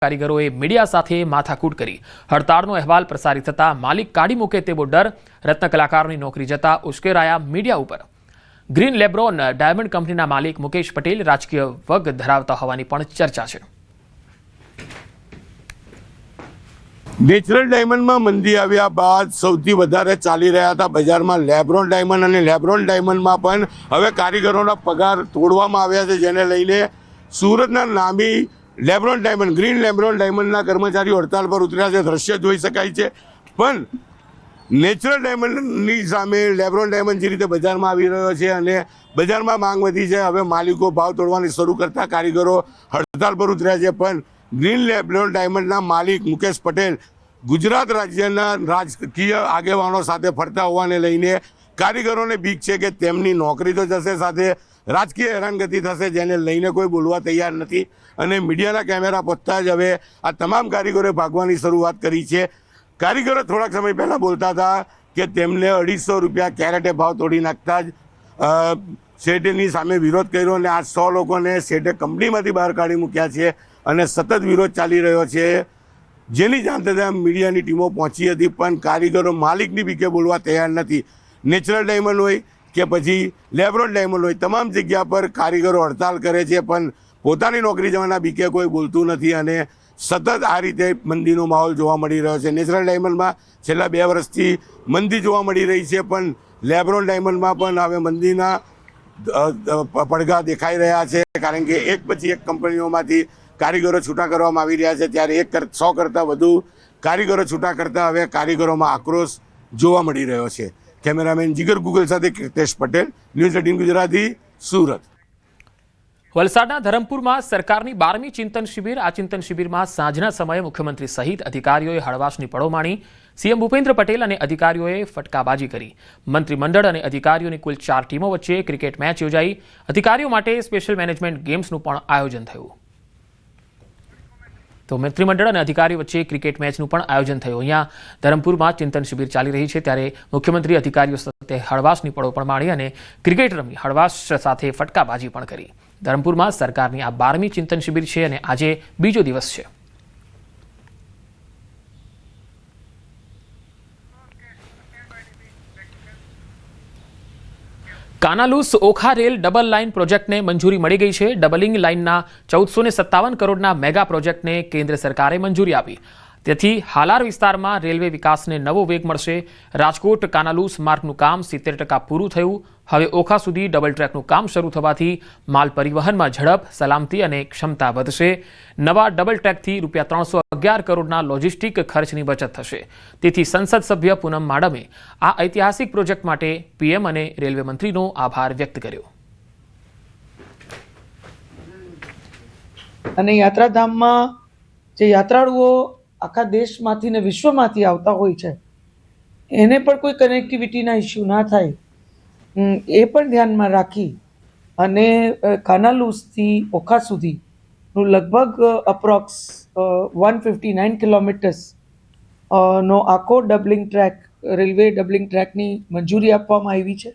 કારીગરોએ media સાથે માથાકૂટ કરી હડતાળનો અહેવાલ પ્રસારિત થતા માલિક કાઢી મૂકે તેવો ડર, રત્ન કલાકારોની નોકરી જતા ઉશ્કેરાયા મીડિયા ઉપર। ગ્રીન લેબ્રોન ડાયમંડ કંપનીના માલિક મુકેશ પટેલ રાજકીય વગ ધરાવતા હોવાની પણ ચર્ચા છે। નેચરલ ડાયમંડમાં મંદી આવ્યા બાદ સૌથી વધારે ચાલી રહ્યા હતા બજારમાં લેબ્રોન ડાયમંડ, અને લેબ્રોન ડાયમંડમાં પણ હવે કારીગરોના પગાર તોડવામાં આવ્યા છે, જેને લઈને સુરતના નામી લેબ્રોન ડાયમંડ, ગ્રીન લેબ્રોન ડાયમંડના કર્મચારીઓ હડતાલ પર ઉતર્યા છે। દ્રશ્ય જોઈ શકાય છે, પણ નેચરલ ડાયમંડની સામે લેબ્રોન ડાયમંડ જે રીતે બજારમાં આવી રહ્યો છે અને બજારમાં માંગ વધી છે, હવે માલિકો ભાવ તોડવાની શરૂ કરતા કારીગરો હડતાલ પર ઉતર્યા છે। પણ ગ્રીન લેબ્રોન ડાયમંડના માલિક મુકેશ પટેલ ગુજરાત રાજ્યના રાજકીય આગેવાનો સાથે ફરતા હોવાને લઈને કારીગરોને બીક છે કે તેમની નોકરી તો જશે, સાથે રાજકીય હેરાનગતિ થશે, જેને લઈને કોઈ બોલવા તૈયાર નથી। અને મીડિયાના કેમેરા પહોંચતા જ હવે આ તમામ કારીગરોએ ભાગવાની શરૂઆત કરી છે। કારીગરો થોડાક સમય પહેલાં બોલતા હતા કે તેમને 250 રૂપિયા કેરેટે ભાવ તોડી નાખતા જ શેઠની સામે વિરોધ કર્યો અને આ 100 લોકોને શેઠે કંપનીમાંથી બહાર કાઢી મૂક્યા છે અને સતત વિરોધ ચાલી રહ્યો છે, જેની જાણ થતાં મીડિયાની ટીમો પહોંચી હતી, પણ કારીગરો માલિકની બીકે બોલવા તૈયાર નથી। નેચરલ ડાયમંડ હોય કે પછી લેબ્રોન ડાયમંડ હોય, તમામ જગ્યા પર કારીગરો હડતાલ કરે છે, પણ પોતાની નોકરી જવાના બીકે કોઈ બોલતું નથી અને સતત આ રીતે મંદીનો માહોલ જોવા મળી રહ્યો છે। નેચરલ ડાયમંડમાં છેલ્લા 2 વર્ષથી મંદી જોવા મળી રહી છે, પણ લેબ્રોન ડાયમંડમાં પણ હવે મંદીના પડઘા દેખાઈ રહ્યા છે, કારણ કે એક પછી એક કંપનીઓમાંથી કારીગરો છૂટા કરવામાં આવી રહ્યા છે, ત્યારે 100 કરતાં વધુ કારીગરો છૂટા કરતાં હવે કારીગરોમાં આક્રોશ જોવા મળી રહ્યો છે। કેમેરામેન જીગર ગુગલ સાથે કીર્તેશ પટેલ, ન્યૂઝ 18 ગુજરાતી, સુરત। વલસાડના ધરમપુરમાં સરકારની 12મી ચિંતન શિબિર। આ ચિંતન શિબિરમાં સાંજના સમયે મુખ્યમંત્રી સહિત અધિકારીઓએ હળવાશની પળો માણી। સીએમ ભૂપેન્દ્ર પટેલ અને અધિકારીઓએ ફટકાબાજી કરી। મંત્રીમંડળ અને અધિકારીઓની કુલ 4 ટીમો વચ્ચે ક્રિકેટ મેચ યોજાઈ। અધિકારીઓ માટે સ્પેશિયલ મેનેજમેન્ટ ગેમ્સનું પણ આયોજન થયું। તો મંત્રીમંડળ અને અધિકારીઓ વચ્ચે ક્રિકેટ મેચનું પણ આયોજન થયું। અહીંયા ધરમપુરમાં ચિંતન શિબિર ચાલી રહી છે, ત્યારે મુખ્યમંત્રી અધિકારીઓ સાથે હળવાશની પળો પણ માણી અને ક્રિકેટ રમી હળવાશ સાથે ફટકાબાજી પણ કરી। ધરમપુરમાં સરકારની આ 12મી ચિંતન શિબિર છે અને આજે બીજો દિવસ છે। Kanalus Okha rail double line પ્રોજેક્ટને મંજૂરી મળી ગઈ છે। ડબલિંગ લાઇનના 1457 કરોડના મેગા પ્રોજેક્ટને કેન્દ્ર સરકારે મંજૂરી આપી, તેથી હાલાર વિસ્તારમાં રેલવે વિકાસને નવો વેગ મળશે। રાજકોટ કાનાલુસ માર્ગનું કામ 70% પૂરું થયું। હવે ઓખા સુધી ડબલ ટ્રેકનું કામ શરૂ થવાથી માલ પરિવહનમાં ઝડપ, સલામતી અને ક્ષમતા વધશે। નવા ડબલ ટ્રેકથી ₹311 કરોડના લોજિસ્ટિક ખર્ચની બચત થશે। તેથી સંસદ સભ્ય પૂનમ માડમે આ ઐતિહાસિક પ્રોજેક્ટ માટે પીએમ અને રેલવે મંત્રીનો આભાર વ્યક્ત કર્યો। અને યાત્રાધામમાં જે યાત્રાળુઓ આખા દેશમાંથી ને વિશ્વમાંથી આવતા હોય છે, એને પણ કોઈ કનેક્ટિવિટીના ઇસ્યુ ના થાય, એ પણ ધ્યાનમાં રાખી અને કાનાલુસથી ઓખા સુધીનું લગભગ અપ્રોક્સ 159 કિલોમીટર્સ નો આખો ડબલિંગ ટ્રેક, રેલવે ડબલિંગ ટ્રેકની મંજૂરી આપવામાં આવી છે।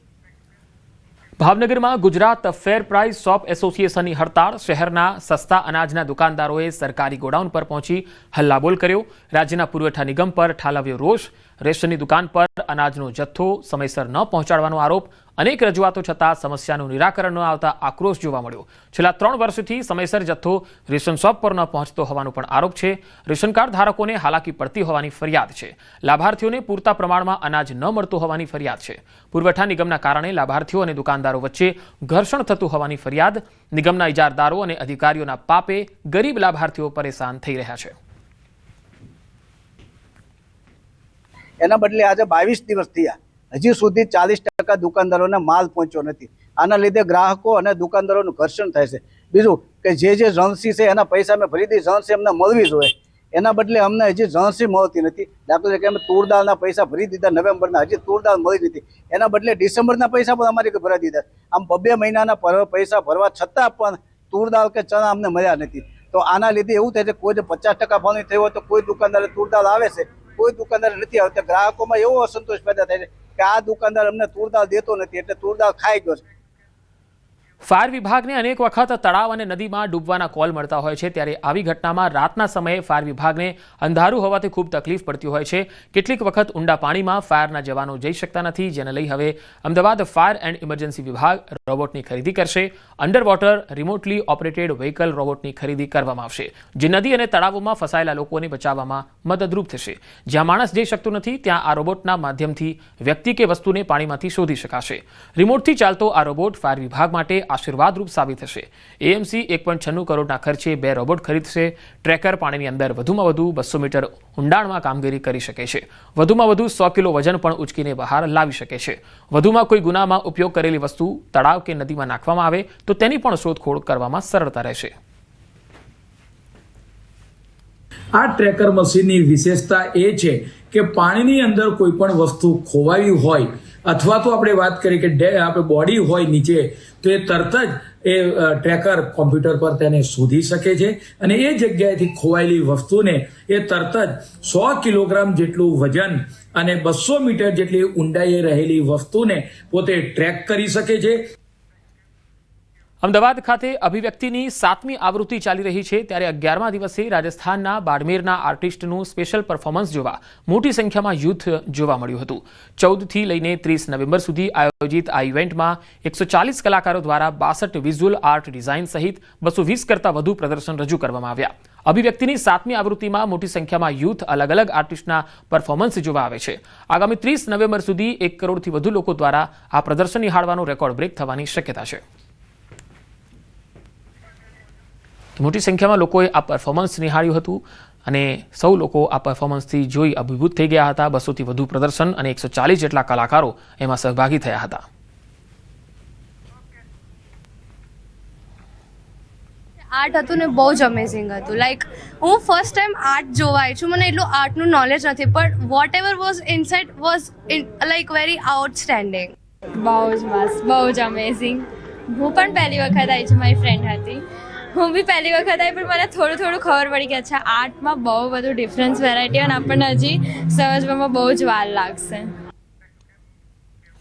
ભાવનગરમાં ગુજરાત ફેર પ્રાઇસ શોપ એસોસિએશનની હડતાળ। શહેરના સસ્તા અનાજના દુકાનદારોએ સરકારી ગોડાઉન પર પહોંચી હલ્લાબોલ કર્યો। રાજ્યના પુરવઠા નિગમ પર ઠાલવ્યો રોષ। રેશનની દુકાન પર અનાજનો જથ્થો સમયસર ન પહોંચાડવાનો આરોપ। અનેક રજૂઆતો છતાં સમસ્યાનું નિરાકરણ ન આવતા આક્રોશ જોવા મળ્યો। છેલ્લા 3 વર્ષથી સમયસર જથ્થો રેશન શોપ પર ન પહોંચતો હોવાનો પણ આરોપ છે। રેશન કાર્ડ ધારકોને હાલાકી પડતી હોવાની ફરિયાદ છે। લાભાર્થીઓને પૂરતા પ્રમાણમાં અનાજ ન મળતું હોવાની ફરિયાદ છે। પુરવઠા નિગમના કારણે લાભાર્થીઓ અને દુકાનદારો વચ્ચે ઘર્ષણ થતું હોવાની ફરિયાદ। નિગમના ઇજારદારો અને અધિકારીઓના પાપે ગરીબ લાભાર્થીઓ પરેશાન થઈ રહ્યા છે। એના બદલે આજે 22 દિવસ થયા, હજી સુધી 40% દુકાનદારોને માલ પહોંચ્યો નથી। આના લીધે ગ્રાહકો અને દુકાનદારોનું ઘર્ષણ થાય છે। બીજું કે જે રણસી છે એના પૈસા મેં ભરી દીધી, રણસી અમને મળવી જોઈએ, એના બદલે અમને હજી રણસી મળતી નથી। દાખલા તરીકે અમે તૂર દાળના પૈસા ભરી દીધા નવેમ્બરના, હજી તૂર દાળ મળી નથી, એના બદલે ડિસેમ્બરના પૈસા પણ અમારે ભરી દીધા। આમ 2 મહિનાના પૈસા ભરવા છતાં પણ તૂર દાળ કે ચણા અમને મળ્યા નથી। તો આના લીધે એવું થાય છે, કોઈ 50% ભાવની થયો હોય તો કોઈ દુકાનદારે તૂર દાળ આવે છે, કોઈ દુકાનદાર નથી આવતા। ગ્રાહકોમાં એવો અસંતોષ પેદા થાય છે કે આ દુકાનદાર અમને તૂર દાળ દેતો નથી, એટલે તૂર દાળ ખાઈ ગયો છે। ફાયર વિભાગને અનેક વખત તળાવ અને નદીમાં ડૂબવાના કોલ મળતા હોય છે, ત્યારે આવી ઘટનામાં રાતના સમયે ફાયર વિભાગને અંધારું હોવાથી ખૂબ તકલીફ પડતી હોય છે. કેટલીક વખત ઊંડા પાણીમાં ફાયરના જવાનો જઈ શકતા નથી, જેને લઈ હવે અમદાવાદ ફાયર એન્ડ ઇમરજન્સી વિભાગ રોબોટની ખરીદી કરશે. Under water remotely operated vehicle રોબોટની ખરીદી કરવામાં આવશે, જે નદી અને તળાવોમાં ફસાયેલા લોકોને બચાવવામાં મદદરૂપ થશે. જ્યાં માણસ જઈ શકતો નથી ત્યાં આ રોબોટના માધ્યમથી વ્યક્તિ કે વસ્તુને પાણીમાંથી શોધી શકાશે. રિમોટથી ચાલતો આ રોબોટ ફાયર વિભાગ માટે આશીર્વાદરૂપ સાબિત થશે. એએમસી 1.96 કરોડના ખર્ચે 2 રોબોટ ખરીદશે. ટ્રેકર પાણીની અંદર વધુમાં વધુ 200 મીટર ઊંડાણમાં કામગીરી કરી શકે છે. વધુમાં વધુ 100 કિલો વજન પણ ઉચકીને બહાર લાવી શકે છે. વધુમાં કોઈ ગુનામાં ઉપયોગ કરેલી વસ્તુ તળાવ કે નદીમાં નાખવામાં આવે તો તેની પણ શોધખોળ કરવામાં સરળતા રહેશે. આ ટ્રેકર મશીનની વિશેષતા એ છે કે પાણીની અંદર કોઈ પણ વસ્તુ ખોવાઈ હોય અથવા તો આપણે વાત કરીએ કે આપણે બોડી હોય નીચે, તો એ તરત જ એ ટ્રેકર કોમ્પ્યુટર પર તેને શોધી શકે છે અને એ જગ્યાએથી ખોવાયેલી વસ્તુને એ તરત જ 100 કિલોગ્રામ જેટલું વજન અને 200 મીટર જેટલી ઊંડાઈએ રહેલી વસ્તુને પોતે ટ્રેક કરી શકે છે. અમદાવાદ ખાતે અભિવ્યક્તિની 7મી આવૃત્તિ ચાલી રહી છે, ત્યારે 11મા દિવસે રાજસ્થાનના બાડમેરના આર્ટિસ્ટનું સ્પેશિયલ પરફોર્મન્સ જોવા મોટી સંખ્યામાં યુથ જોવા મળ્યું હતું. 14થી લઈને 30 નવેમ્બર સુધી આયોજિત આ ઇવેન્ટમાં 140 કલાકારો દ્વારા 62 વિઝ્યુઅલ આર્ટ ડિઝાઇન સહિત 220 કરતાં વધુ પ્રદર્શન રજૂ કરવામાં આવ્યા. અભિવ્યક્તિની 7મી આવૃત્તિમાં મોટી સંખ્યામાં યુથ અલગ અલગ આર્ટિસ્ટના પરફોર્મન્સ જોવા આવે છે. આગામી 30 નવેમ્બર સુધી 1 કરોડથી વધુ લોકો દ્વારા આ પ્રદર્શન નિહાળવાનો રેકોર્ડ બ્રેક થવાની શક્યતા છે. મોટી સંખ્યામાં લોકોએ આ પરફોર્મન્સ નિહાળ્યું હતું અને સૌ લોકો આ પરફોર્મન્સથી જોઈ અભિભૂત થઈ ગયા હતા. 200થી વધુ પ્રદર્શન અને 140 જેટલા કલાકારો એમાં સહભાગી થયા હતા. આર્ટ હતું ને બહુ જ અમેઝિંગ હતું. લાઈક હું ફર્સ્ટ ટાઈમ આર્ટ જોવા આવી છું, મને એટલું આર્ટનું નોલેજ નથી, પણ whatever was inside was like very outstanding. બહુ જ મસ્ત, બહુ જ અમેઝિંગ. હું પણ પહેલી વખત આવી છું, મારી ફ્રેન્ડ હતી, હું બી પહેલી વખત આવી, પણ મને થોડું ખબર પડી કે અચ્છા આર્ટમાં બહુ બધું ડિફરન્સ વેરાયટી અને આપણને હજી સમજવામાં બહુ જ વાર લાગશે.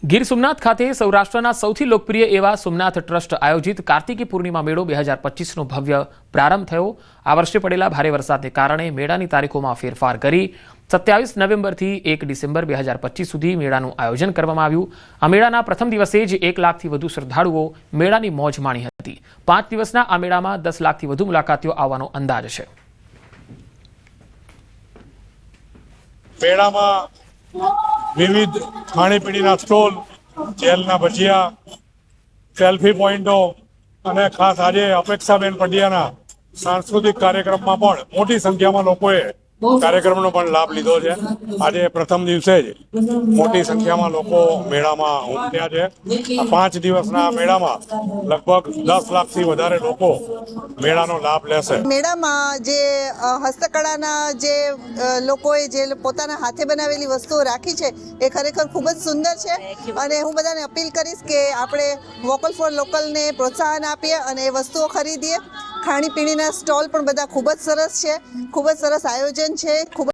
ગીર સોમનાથ ખાતે સૌરાષ્ટ્રના સૌથી લોકપ્રિય એવા સોમનાથ ટ્રસ્ટ આયોજિત કાર્તિકી પૂર્ણિમા મેળો 2025નો ભવ્ય પ્રારંભ થયો. આ વર્ષે પડેલા ભારે વરસાદને કારણે મેળાની તારીખોમાં ફેરફાર કરી 27 નવેમ્બરથી 1 ડિસેમ્બર 2025 સુધી મેળાનું આયોજન કરવામાં આવ્યું. આ મેળાના પ્રથમ દિવસે જ 1 લાખથી વધુ શ્રદ્ધાળુઓ મેળાની મોજ માણી હતી. 5 દિવસના આ મેળામાં 10 લાખથી વધુ મુલાકાતીઓ આવવાનો અંદાજ છે. મેળામાં વિવિધ ખાણીપીણીના સ્ટોલ, જેલના ભજીયા, સેલ્ફી પોઈન્ટો અને ખાસ આજે અપેક્ષાબેન પંડ્યાના સાંસ્કૃતિક કાર્યક્રમમાં પણ મોટી સંખ્યામાં લોકોએ કાર્યક્રમનો પણ લાભ લીધો છે. આજે પ્રથમ દિવસે જ મોટી સંખ્યામાં લોકો મેળામાં ઉમટ્યા છે. આ 5 દિવસના મેળામાં લગભગ 10 લાખથી વધારે લોકો મેળાનો લાભ લેશે. મેળામાં જે હસ્તકળાના જે લોકોએ જે પોતાના હાથે બનાવેલી વસ્તુઓ રાખી છે એ ખરેખર ખૂબ જ સુંદર છે અને હું બધાને અપીલ કરીશ કે આપણે વોકલ ફોર લોકલને પ્રોત્સાહન આપીએ અને એ વસ્તુઓ ખરીદીએ. ખાણીપીણીના સ્ટોલ પણ બધા ખૂબ જ સરસ છે, ખૂબ જ સરસ આયોજન છે, ખૂબ